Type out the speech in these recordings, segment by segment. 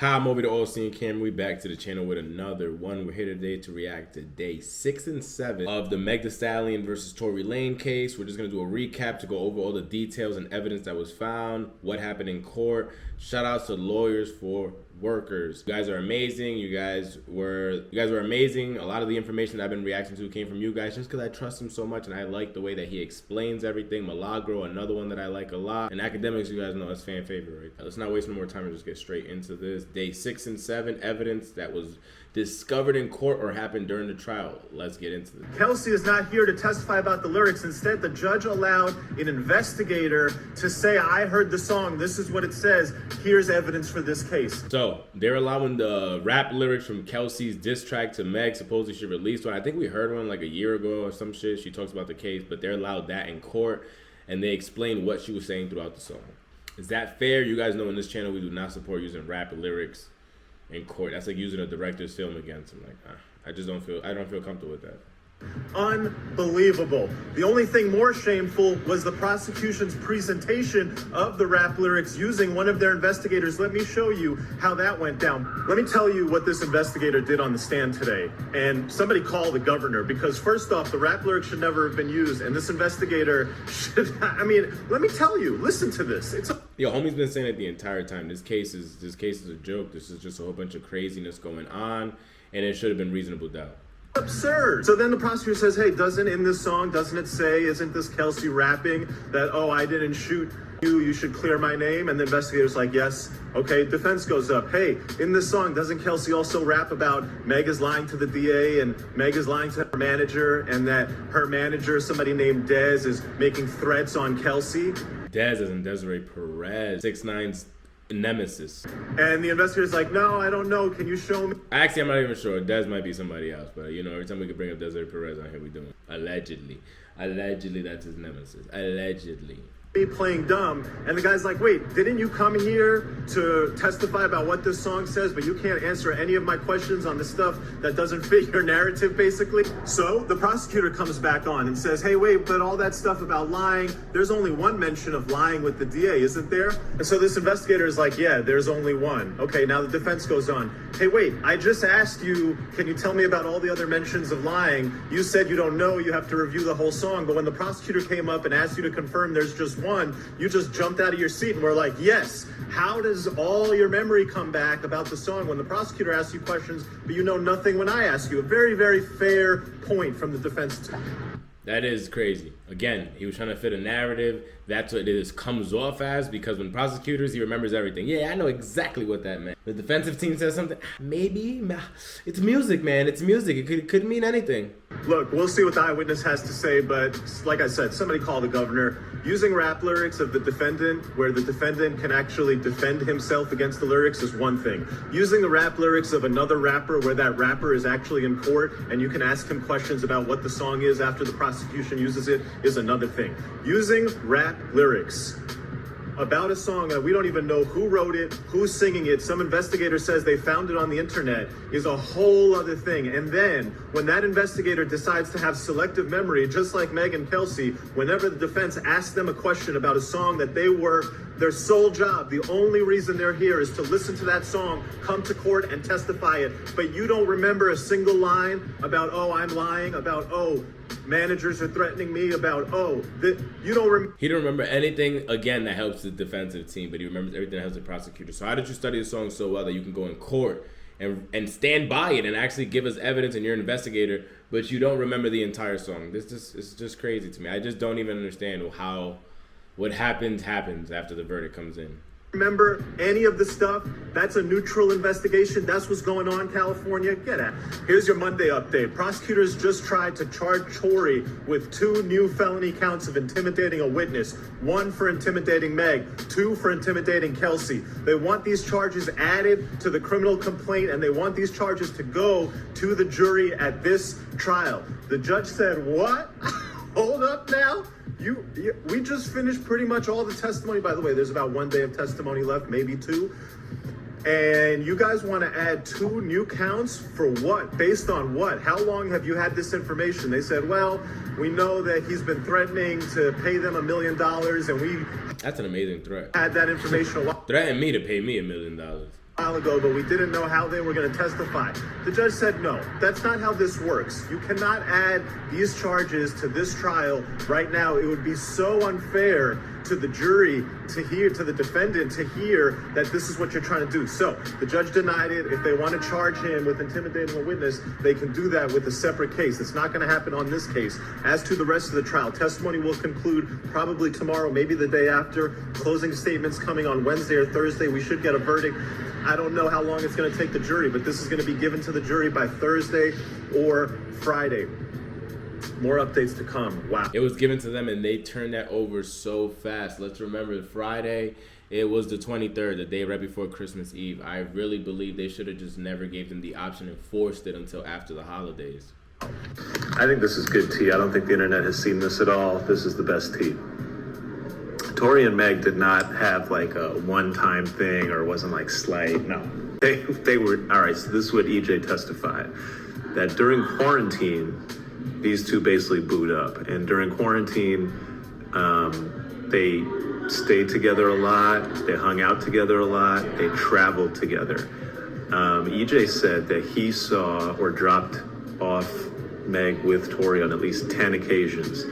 Hi, I'm over to TheAllSeeingCamera. We back to the channel with another one. We're here today to react to day 6 and 7 of the Meg Thee Stallion versus Tory Lanez case. We're just gonna do a recap to go over all the details and evidence that was found, what happened in court. Shout outs to lawyers for workers. You guys are amazing. You guys were amazing. A lot of the information that I've been reacting to came from you guys just because I trust him so much and I like the way that he explains everything. Milagro, another one that I like a lot. And academics, you guys know, that's fan favorite right there. Let's not waste no more time and just get straight into this. Day 6 and 7, evidence that was discovered in court or happened during the trial. Let's get into this. Kelsey is not here to testify about the lyrics. Instead, the judge allowed an investigator to say, I heard the song, this is what it says, here's evidence for this case. So they're allowing the rap lyrics from Kelsey's diss track to Meg. Supposedly she released one. I think we heard one like a year ago or some shit. She talks about the case, but they're allowed that in court and they explain what she was saying throughout the song. Is that fair? You guys know in this channel we do not support using rap lyrics in court. That's like using a director's film against him. Like, I don't feel comfortable with that. Unbelievable. The only thing more shameful was the prosecution's presentation of the rap lyrics using one of their investigators. Let me show you how that went down. Let me tell you what this investigator did on the stand today. And somebody call the governor, because first off, the rap lyrics should never have been used. And this investigator should, I mean, let me tell you, listen to this. Yo, homie's been saying it the entire time. This case is a joke. This is just a whole bunch of craziness going on, and it should have been reasonable doubt. Absurd. So then the prosecutor says, hey, in this song, doesn't it say, isn't this Kelsey rapping that, oh, I didn't shoot you should clear my name? And the investigator's like, yes. Okay, defense goes up. Hey, in this song, doesn't Kelsey also rap about Meg is lying to the DA and Meg is lying to her manager, and that her manager, somebody named Dez, is making threats on Kelsey? Dez isn't Desiree Perez, 6ix9ine's nemesis. And the investigator's like, no, I don't know. Can you show me? Actually, I'm not even sure. Dez might be somebody else, but you know, every time we could bring up Desiree Perez on here, we do it. Allegedly. Allegedly, that's his nemesis. Allegedly. Playing dumb, and the guy's like, wait, didn't you come here to testify about what this song says, but you can't answer any of my questions on the stuff that doesn't fit your narrative, basically? So the prosecutor comes back on and says, hey, wait, but all that stuff about lying, there's only one mention of lying with the DA, isn't there? And so this investigator is like, yeah, there's only one. Okay, now the defense goes on, hey, wait, I just asked you, can you tell me about all the other mentions of lying? You said you don't know, you have to review the whole song, but when the prosecutor came up and asked you to confirm there's just one, you just jumped out of your seat and were like, yes. How does all your memory come back about the song when the prosecutor asks you questions, but you know nothing when I ask you? A very, very fair point from the defense team. That is crazy. Again, he was trying to fit a narrative. That's what it comes off as, because when prosecutors, he remembers everything. Yeah, I know exactly what that meant. The defensive team says something, maybe. It's music, man. It's music. It could mean anything. Look, we'll see what the eyewitness has to say, but like I said, somebody call the governor. Using rap lyrics of the defendant, where the defendant can actually defend himself against the lyrics, is one thing. Using the rap lyrics of another rapper, where that rapper is actually in court, and you can ask him questions about what the song is after the prosecution uses it, is another thing. Using rap lyrics about a song that we don't even know who wrote it, who's singing it, some investigator says they found it on the internet, is a whole other thing. And then when that investigator decides to have selective memory, just like Meg and Kelsey, whenever the defense asks them a question about a song that their sole job, the only reason they're here is to listen to that song, come to court and testify it, but you don't remember a single line about, oh, I'm lying, about, oh, managers are threatening me, about, oh, you don't remember. He don't remember anything, again, that helps the defensive team, but he remembers everything that helps the prosecutor. So how did you study the song so well that you can go in court and stand by it and actually give us evidence, and you're an investigator, but you don't remember the entire song? It's just crazy to me. I just don't even understand how what happens after the verdict comes in. Remember any of the stuff? That's a neutral investigation. That's what's going on, California. Get at. Here's your Monday update. Prosecutors just tried to charge Tory with 2 new felony counts of intimidating a witness. 1 for intimidating Meg, 2 for intimidating Kelsey. They want these charges added to the criminal complaint, and they want these charges to go to the jury at this trial. The judge said, what? Hold up now. We just finished pretty much all the testimony. By the way, there's about 1 day of testimony left, maybe 2. And you guys want to add 2 new counts for what? Based on what? How long have you had this information? They said, well, we know that he's been threatening to pay them $1 million, and we... That's an amazing threat. Had that information a while. Threaten me to pay me $1 million. while ago, but we didn't know how they were going to testify. The judge said, no, that's not how this works. You cannot add these charges to this trial right now. It would be so unfair to the jury to hear, to the defendant to hear that this is what you're trying to do. So the judge denied it. If they want to charge him with intimidating a witness, they can do that with a separate case. It's not going to happen on this case. As to the rest of the trial, testimony will conclude probably tomorrow, maybe the day after. Closing statements coming on Wednesday or Thursday. We should get a verdict. I don't know how long it's going to take the jury, but this is going to be given to the jury by Thursday or Friday. More updates to come. Wow. It was given to them and they turned that over so fast. Let's remember Friday, it was the 23rd, the day right before Christmas Eve. I really believe they should have just never gave them the option and forced it until after the holidays. I think this is good tea. I don't think the internet has seen this at all. This is the best tea. Tory and Meg did not have like a one-time thing or wasn't like slight. No. They were, all right, so this is what EJ testified. That during quarantine, these two basically booed up. And during quarantine, they stayed together a lot. They hung out together a lot. They traveled together. EJ said that he saw or dropped off Meg with Tory on at least 10 occasions.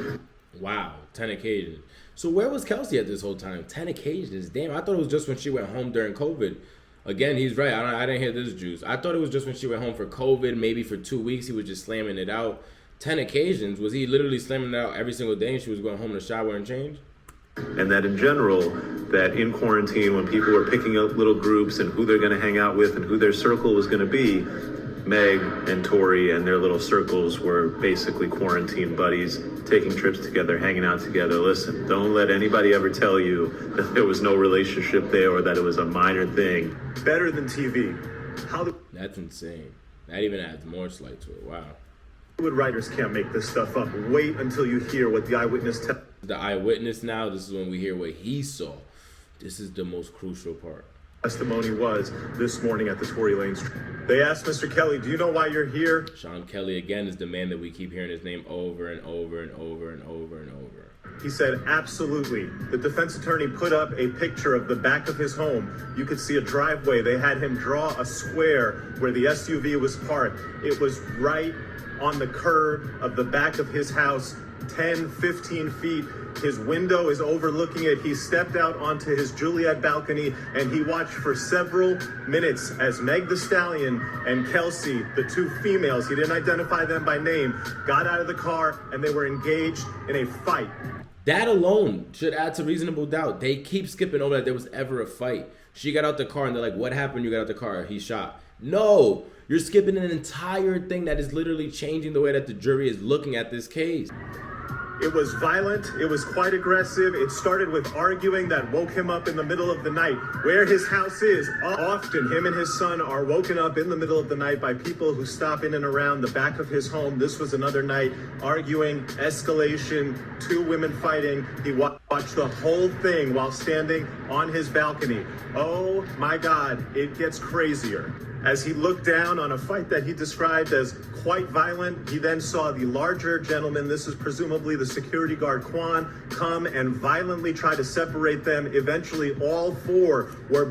Wow, 10 occasions. So where was Kelsey at this whole time? 10 occasions. Damn, I thought it was just when she went home during COVID. Again, he's right. I didn't hear this juice. I thought it was just when she went home for COVID. Maybe for 2 weeks he was just slamming it out. 10 occasions. Was he literally slamming it out every single day and she was going home to shower and change? And that in general, that in quarantine, when people were picking up little groups and who they're going to hang out with and who their circle was going to be, Meg and Tory and their little circles were basically quarantine buddies, taking trips together, hanging out together. Listen, don't let anybody ever tell you that there was no relationship there or that it was a minor thing. Better than TV. That's insane. That even adds more slight to it. Wow. Hollywood writers can't make this stuff up. Wait until you hear what the eyewitness The eyewitness now, this is when we hear what he saw. This is the most crucial part. Testimony was this morning at the Tory Lanez. They asked Mr. Kelly, do you know why you're here? Sean Kelly, again, is the man that we keep hearing his name over and over and over and over and over. He said, absolutely. The defense attorney put up a picture of the back of his home. You could see a driveway. They had him draw a square where the SUV was parked. It was right on the curb of the back of his house, 10, 15 feet. His window is overlooking it. He stepped out onto his Juliet balcony and he watched for several minutes as Meg the Stallion and Kelsey, the two females, he didn't identify them by name, got out of the car and they were engaged in a fight. That alone should add to reasonable doubt. They keep skipping over that there was ever a fight. She got out the car and they're like, what happened? You got out the car. He shot. No, you're skipping an entire thing that is literally changing the way that the jury is looking at this case. It was violent. It was quite aggressive. It started with arguing that woke him up in the middle of the night. Where his house is, often him and his son are woken up in the middle of the night by people who stop in and around the back of his home. This was another night, arguing, escalation, two women fighting. He watched the whole thing while standing on his balcony. Oh my God, it gets crazier. As he looked down on a fight that he described as quite violent, he then saw the larger gentleman, this is presumably the security guard Quan, come and violently try to separate them. Eventually, all four were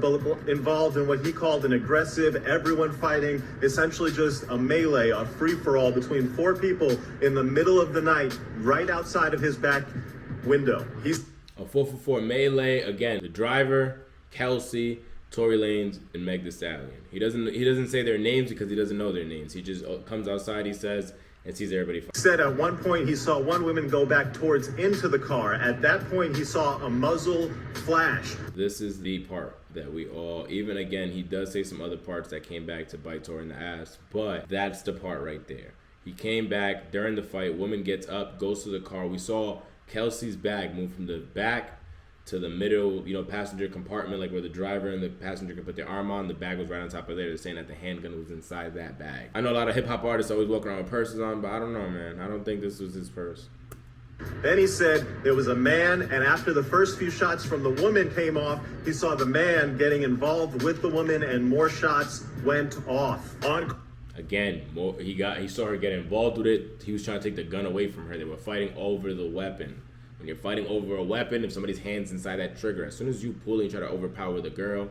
involved in what he called an aggressive, everyone fighting, essentially just a melee, a free-for-all between four people in the middle of the night, right outside of his back window. He's a 4-for-4 melee. Again, the driver, Kelsey, Tory Lanez, and Meg the Stallion. He doesn't say their names because he doesn't know their names. He just comes outside, he says, and sees everybody fight. Said at one point he saw one woman go back towards into the car. At that point he saw a muzzle flash. This is the part that we all, even again, he does say some other parts that came back to bite Tory in the ass, but that's the part right there. He came back during the fight, woman gets up, goes to the car. We saw Kelsey's bag move from the back to the middle, passenger compartment, like where the driver and the passenger can put their arm on. The bag was right on top of there. They're saying that the handgun was inside that bag. I know a lot of hip-hop artists always walk around with purses on, but I don't know, man. I don't think this was his purse. Then he said there was a man, and after the first few shots from the woman came off, he saw the man getting involved with the woman, and more shots went off. Again, he saw her get involved with it. He was trying to take the gun away from her. They were fighting over the weapon. When you're fighting over a weapon, if somebody's hand's inside that trigger, as soon as you pull and try to overpower the girl,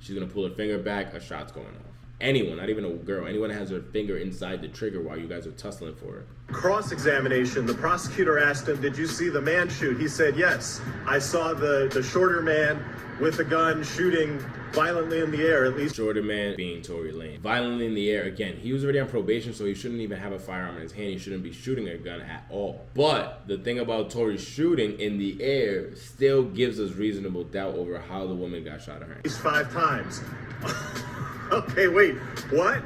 She's gonna pull her finger back, a shot's going off. Anyone, not even a girl, anyone that has their finger inside the trigger while you guys are tussling for it. Cross-examination, the prosecutor asked him, did you see the man shoot? He said, yes, I saw the shorter man with a gun shooting violently in the air, at least. Shorter man being Tory Lanez. Violently in the air, again, he was already on probation, so he shouldn't even have a firearm in his hand. He shouldn't be shooting a gun at all. But the thing about Tory shooting in the air still gives us reasonable doubt over how the woman got shot in her hand. 5 times. Okay, wait, what?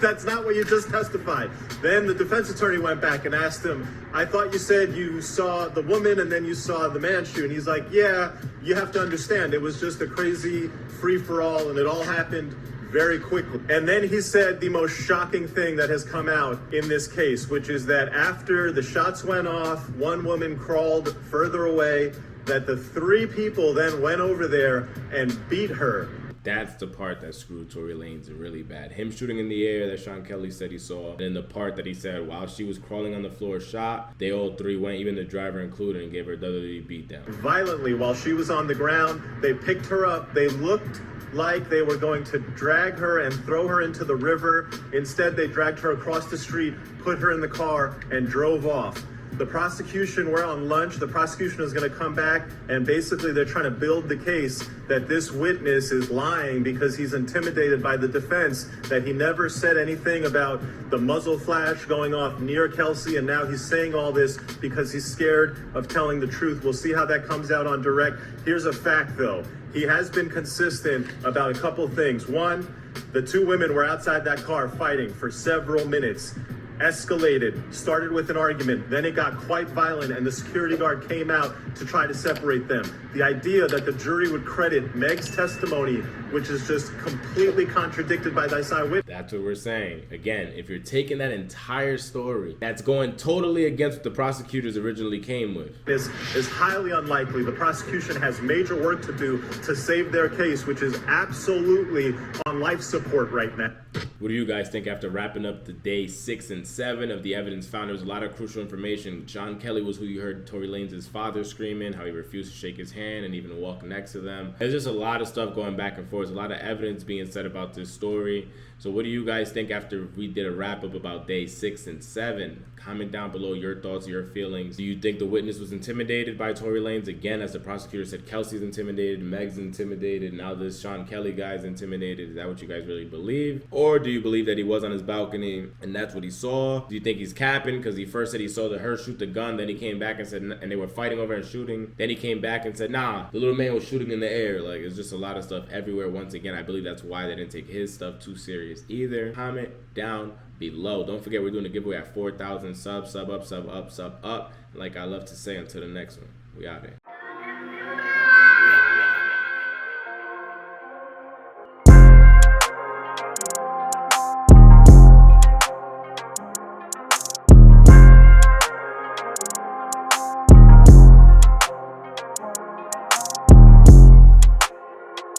That's not what you just testified. Then the defense attorney went back and asked him, I thought you said you saw the woman and then you saw the man shoot. And he's like, yeah, you have to understand, it was just a crazy free-for-all and it all happened very quickly. And then he said the most shocking thing that has come out in this case, which is that after the shots went off, one woman crawled further away, that the 3 people then went over there and beat her. That's the part that screwed Tory Lanez really bad. Him shooting in the air that Sean Kelly said he saw. And then the part that he said while she was crawling on the floor shot, they all 3 went, even the driver included, and gave her a WWE beatdown. Violently while she was on the ground, they picked her up. They looked like they were going to drag her and throw her into the river. Instead, they dragged her across the street, put her in the car, and drove off. The prosecution, we're on lunch, the prosecution is going to come back and basically they're trying to build the case that this witness is lying because he's intimidated by the defense, that he never said anything about the muzzle flash going off near Kelsey, and now he's saying all this because he's scared of telling the truth. We'll see how that comes out on direct. Here's a fact though. He has been consistent about a couple things. One, the 2 women were outside that car fighting for several minutes. Escalated, started with an argument, then it got quite violent and the security guard came out to try to separate them. The idea that the jury would credit Meg's testimony, which is just completely contradicted by this eyewitness. That's what we're saying. Again, if you're taking that entire story, that's going totally against what the prosecutors originally came with. This is highly unlikely. The prosecution has major work to do to save their case, which is absolutely on life support right now. What do you guys think after wrapping up the day 6 and 7 of the evidence found? There was a lot of crucial information. Sean Kelly was who you heard Tory Lanez's father screaming, how he refused to shake his hand and even walk next to them. There's just a lot of stuff going back and forth. There's a lot of evidence being said about this story. So what do you guys think after we did a wrap up about day 6 and 7? Comment down below your thoughts, your feelings. Do you think the witness was intimidated by Tory Lanez? Again, as the prosecutor said, Kelsey's intimidated, Meg's intimidated, now this Sean Kelly guy's intimidated. Is that what you guys really believe? Or do you believe that he was on his balcony and that's what he saw? Do you think he's capping because he first said he saw her shoot the gun, then he came back and said, and they were fighting over and shooting, then he came back and said, nah, the little man was shooting in the air? Like, it's just a lot of stuff everywhere. Once again, I believe that's why they didn't take his stuff too serious either. Comment down below. Don't forget, we're doing a giveaway at 4,000 subs. Sub up, sub up, sub up. Like I love to say, until the next one, we out there.